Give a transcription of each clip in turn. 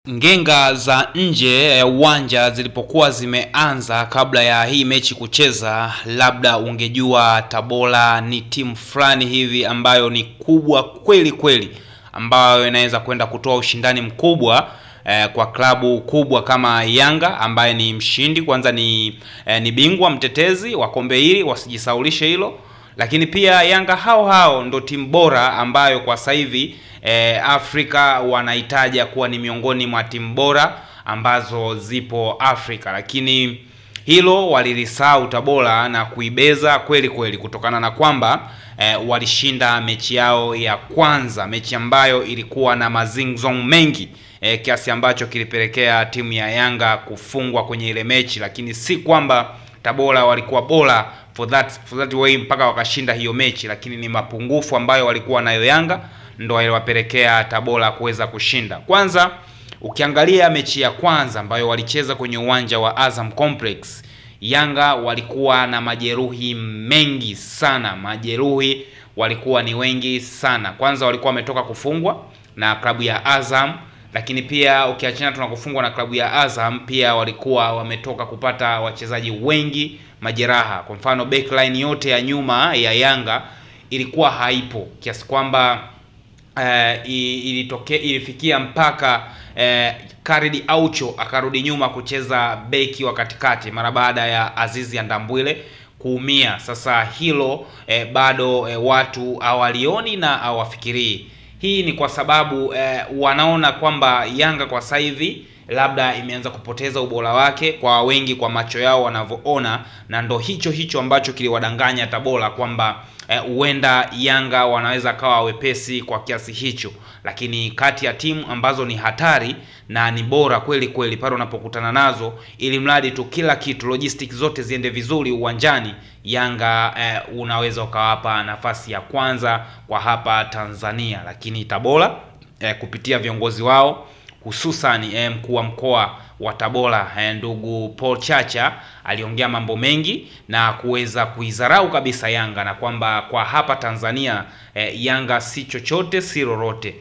Ngenga za nje ya uwanja zilipokuwa zimeanza kabla ya hii mechi kucheza, labda ungejua Tabora ni timu fulani hivi ambayo ni kubwa kweli kweli, ambayo inaweza kwenda kutoa ushindani mkubwa kwa klabu kubwa kama Yanga ambaye ni mshindi kwanza, ni bingwa mtetezi wa kombe hili, wasijisaulishe hilo. Lakini pia Yanga hao ndo timu bora ambayo kwa sasa hivi Afrika wanahitaji kuwa ni miongoni mwa timu bora ambazo zipo Afrika, lakini hilo walilisahau Tabora na kuibeza kweli kweli, kutokana na kwamba walishinda mechi yao ya kwanza, mechi ambayo ilikuwa na mazingzong mengi kiasi ambacho kilipelekea timu ya Yanga kufungwa kwenye ile mechi. Lakini si kwamba Tabora walikuwa bora for that way mpaka wakashinda hiyo mechi, lakini ni mapungufu ambayo walikuwa nayo Yanga ndo yaliwapelekea Tabora kuweza kushinda. Kwanza ukiangalia mechi ya kwanza ambayo walicheza kwenye uwanja wa Azam Complex, Yanga walikuwa na majeruhi mengi sana, majeruhi walikuwa ni wengi sana. Kwanza walikuwa wametoka kufungwa na klabu ya Azam, lakini pia ukiachana tunakufungwa na klabu ya Azam, pia walikuwa wametoka kupata wachezaji wengi majeraha. Kwa mfano backline yote ya nyuma ya Yanga ilikuwa haipo, kiasi kwamba ilifikia mpaka Karidi Aucho akarudi nyuma kucheza beki wa katikati mara baada ya Azizi Ndambwile kuumia. Sasa hilo bado watu hawalioni na hawafikirii. Hii ni kwa sababu wanaona kwamba Yanga kwa sasa hivi labda imeanza kupoteza ubora wake kwa wengi, kwa macho yao wanavyoona, na ndo hicho ambacho kiliwadanganya Tabora kwamba huenda Yanga wanaweza kawa wepesi kwa kiasi hicho. Lakini kati ya timu ambazo ni hatari na ni bora kweli kweli pale unapokutana nazo, ili mradi tu kila kitu, logistics zote ziende vizuri uwanjani, Yanga unaweza ukawapa nafasi ya kwanza kwa hapa Tanzania. Lakini Tabora kupitia viongozi wao, hususan mkuu wa mkoa wa Tabora ndugu Paul Chacha, aliongea mambo mengi na kuweza kuizarau kabisa Yanga, na kwamba kwa hapa Tanzania Yanga si chochote si lolote,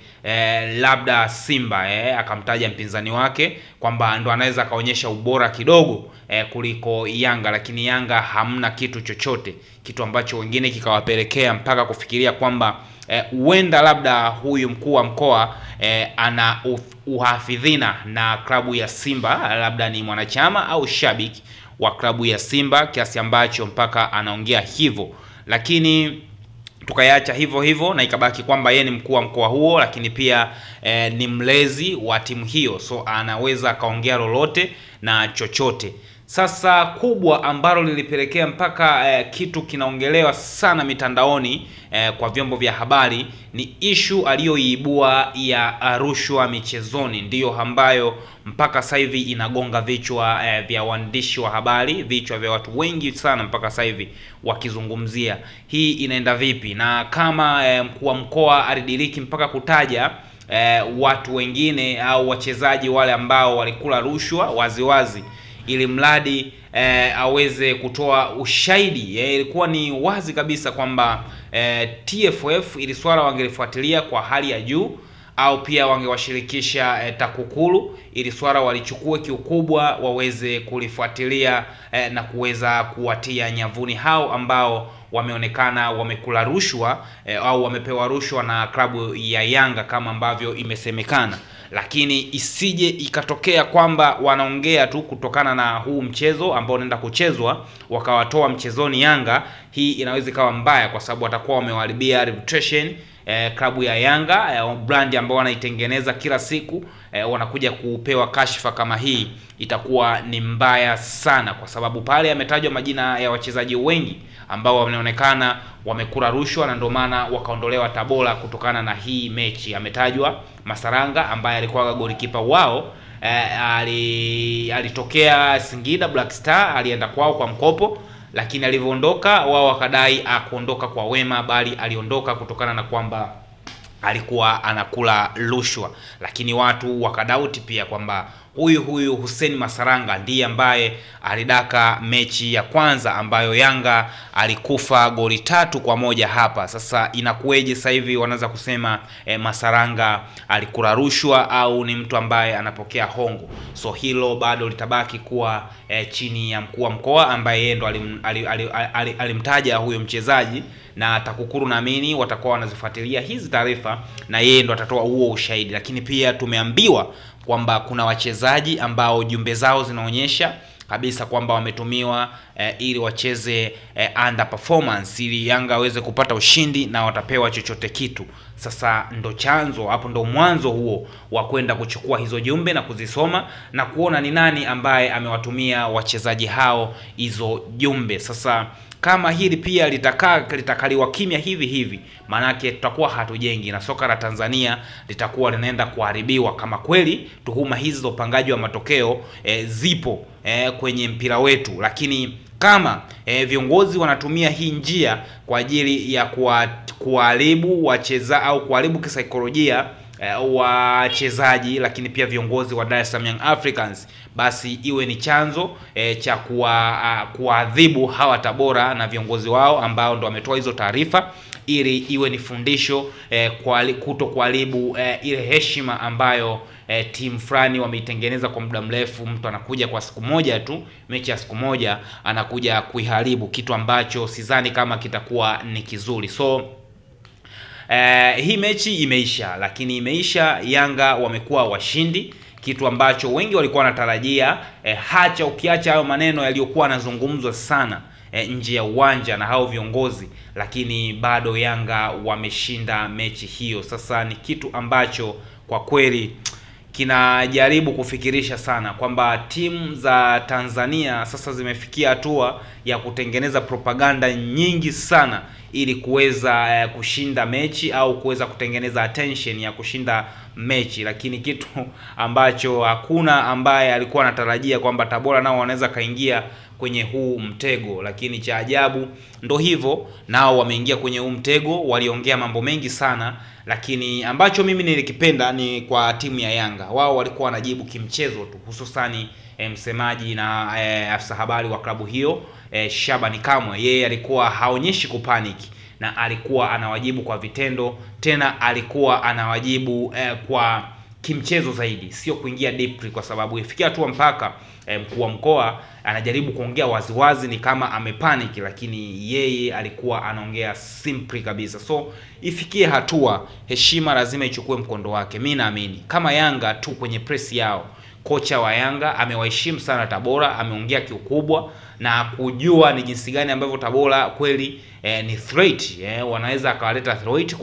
labda Simba akamtaja mpinzani wake kwamba ndo anaweza kaonyesha ubora kidogo kuliko Yanga, lakini Yanga hamna kitu chochote, kitu ambacho wengine kikawapelekea mpaka kufikiria kwamba huenda labda huyu mkuu wa mkoa ana uhafidhina na klabu ya Simba, labda ni mwanachama au shabiki wa klabu ya Simba, kiasi ambacho mpaka anaongea hivyo. Lakini tukayaacha hivyo na ikabaki kwamba yeye ni mkuu wa mkoa huo, lakini pia ni mlezi wa timu hiyo, so anaweza kaongea lolote na chochote. Sasa kubwa ambalo lilipelekea mpaka kitu kinaongelewa sana mitandaoni kwa vyombo vya habari ni issue aliyoibua ya rushwa michezoni, ndiyo ambayo mpaka sasa hivi inagonga vichwa vya waandishi wa habari, vichwa vya watu wengi sana mpaka sasa hivi wakizungumzia hii inaenda vipi, na kama mkuu wa mkoa alidiriki mpaka kutaja watu wengine au wachezaji wale ambao walikula rushwa waziwazi, ili mradi aweze kutoa ushahidi. Ilikuwa ni wazi kabisa kwamba TFF ili swala wangelifuatilia kwa hali ya juu, au pia wangewashirikisha TAKUKURU ili swala walichukue kiukubwa, waweze kulifuatilia na kuweza kuwatia nyavuni hao ambao wameonekana wamekula rushwa au wamepewa rushwa na klabu ya Yanga kama ambavyo imesemekana. Lakini isije ikatokea kwamba wanaongea tu kutokana na huu mchezo ambao unaenda kuchezwa wakawatoa mchezoni Yanga. Hii inaweza ikawa mbaya, kwa sababu watakuwa wameharibia reputation klabu ya Yanga, brand ambao wanaitengeneza kila siku, wanakuja kupewa kashfa kama hii, itakuwa ni mbaya sana, kwa sababu pale yametajwa majina ya wachezaji wengi ambao wanaonekana wamekula rushwa, na ndio maana wakaondolewa Tabora kutokana na hii mechi. Ametajwa Masaranga ambaye alikuwa golikipa wao, alitokea Singida Black Star, alienda kwao kwa mkopo, lakini alivyoondoka wao wakadai akuondoka kwa wema, bali aliondoka kutokana na kwamba alikuwa anakula rushwa. Lakini watu wakadauti pia kwamba huyu Hussein Masaranga ndiye ambaye alidaka mechi ya kwanza ambayo Yanga alikufa goli 3-1 hapa. Sasa inakueje sasa hivi wanaanza kusema Masaranga alikula rushwa au ni mtu ambaye anapokea hongo? So hilo bado litabaki kuwa chini ya mkuu wa mkoa ambaye yeye ndo alimtaja huyo mchezaji, na TAKUKURU naamini watakuwa wanazifuatilia hizi taarifa na yeye ndo atatoa huo ushahidi. Lakini pia tumeambiwa kwamba kuna wachezaji ambao jumbe zao zinaonyesha kabisa kwamba wametumiwa ili wacheze under performance ili Yanga aweze kupata ushindi na watapewa chochote kitu. Sasa ndo chanzo hapo, ndo mwanzo huo wa kwenda kuchukua hizo jumbe na kuzisoma na kuona ni nani ambaye amewatumia wachezaji hao hizo jumbe. Sasa kama hili pia litakaliwa kimya hivi, manake tutakuwa hatujengi na soka la Tanzania litakuwa linaenda kuharibiwa kama kweli tuhuma hizi za upangaji wa matokeo zipo kwenye mpira wetu. Lakini kama viongozi wanatumia hii njia kwa ajili ya kuharibu wacheza au kuharibu kisaikolojia wachezaji, lakini pia viongozi wa Dar es Salaam Young Africans, basi iwe ni chanzo cha kuadhibu hawa Tabora na viongozi wao ambao ndo wametoa hizo taarifa, ili iwe ni fundisho kuto kuharibu ile heshima ambayo timu fulani wameitengeneza kwa muda mrefu. Mtu anakuja kwa siku moja tu, mechi ya siku moja anakuja kuiharibu, kitu ambacho sidhani kama kitakuwa ni kizuri. So hii mechi imeisha, lakini imeisha, Yanga wamekuwa washindi, kitu ambacho wengi walikuwa wanatarajia. Ukiacha hayo maneno yaliyokuwa yanazungumzwa sana nje ya uwanja na hao viongozi, lakini bado Yanga wameshinda mechi hiyo. Sasa ni kitu ambacho kwa kweli kinajaribu kufikirisha sana kwamba timu za Tanzania sasa zimefikia hatua ya kutengeneza propaganda nyingi sana ili kuweza kushinda mechi au kuweza kutengeneza attention ya kushinda mechi, lakini kitu ambacho hakuna ambaye alikuwa anatarajia kwamba Tabora nao wanaweza kaingia kwenye huu mtego. Lakini cha ajabu ndo hivyo, nao wameingia kwenye huu mtego. Waliongea mambo mengi sana, lakini ambacho mimi nilikipenda ni kwa timu ya Yanga, wao walikuwa wanajibu kimchezo tu, hususani msemaji na afisa habari wa klabu hiyo Shabani Kamwe. Yeye alikuwa haonyeshi kupaniki na alikuwa anawajibu kwa vitendo, tena alikuwa anawajibu kwa kimchezo zaidi, sio kuingia deeply, kwa sababu ifikia tu mpaka mkuu wa mkoa anajaribu kuongea waziwazi ni kama amepanic, lakini yeye alikuwa anaongea simply kabisa. So ifikie hatua heshima lazima ichukue mkondo wake. Mimi naamini kama Yanga tu kwenye press yao, kocha wa Yanga amewaheshimu sana Tabora, ameongea kiukubwa na kujua ni jinsi gani ambavyo Tabora kweli ni threat, wanaweza akawaleta threat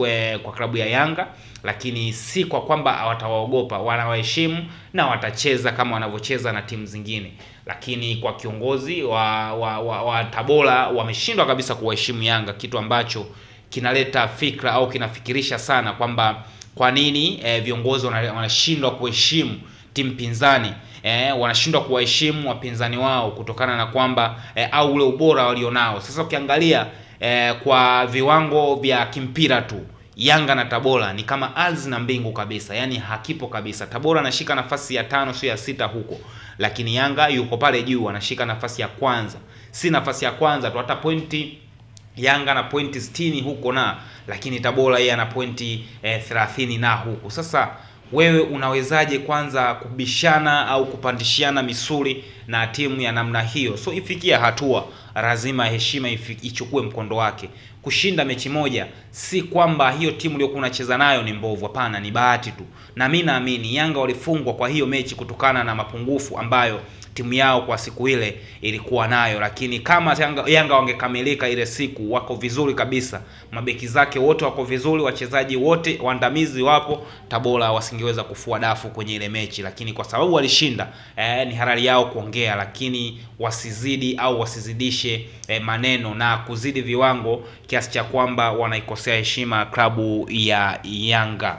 kwa klabu ya Yanga, lakini si kwa kwamba watawaogopa, wanawaheshimu na watacheza kama wanavyocheza na timu zingine. Lakini kwa kiongozi wa Tabora wameshindwa kabisa kuwaheshimu Yanga, kitu ambacho kinaleta fikra au kinafikirisha sana kwamba kwa nini viongozi wanashindwa kuheshimu timu pinzani, wanashindwa kuwaheshimu wapinzani wao kutokana na kwamba au ule ubora walionao. Sasa ukiangalia kwa viwango vya kimpira tu, Yanga na Tabora ni kama ardhi na mbingu kabisa, yani hakipo kabisa. Tabora anashika nafasi ya 5 sio ya 6 huko, lakini Yanga yuko pale juu anashika nafasi ya kwanza. Si nafasi ya kwanza tu, hata pointi Yanga na pointi 60 huko lakini Tabora yeye ana pointi 30 na huko. Sasa wewe unawezaje kwanza kubishana au kupandishiana misuli na timu ya namna hiyo? So ifikia hatua lazima heshima ichukue mkondo wake. Kushinda mechi moja si kwamba hiyo timu iliyokuwa unacheza nayo ni mbovu, hapana, ni bahati tu. Na mimi naamini Yanga walifungwa kwa hiyo mechi kutokana na mapungufu ambayo timu yao kwa siku ile ilikuwa nayo, lakini kama Yanga wangekamilika ile siku, wako vizuri kabisa, mabeki zake wote wako vizuri, wachezaji wote waandamizi wapo, Tabora wasingeweza kufua dafu kwenye ile mechi. Lakini kwa sababu walishinda, ni halali yao kuongea, lakini wasizidi au wasizidishe maneno na kuzidi viwango kiasi cha kwamba wanaikosea heshima klabu ya Yanga.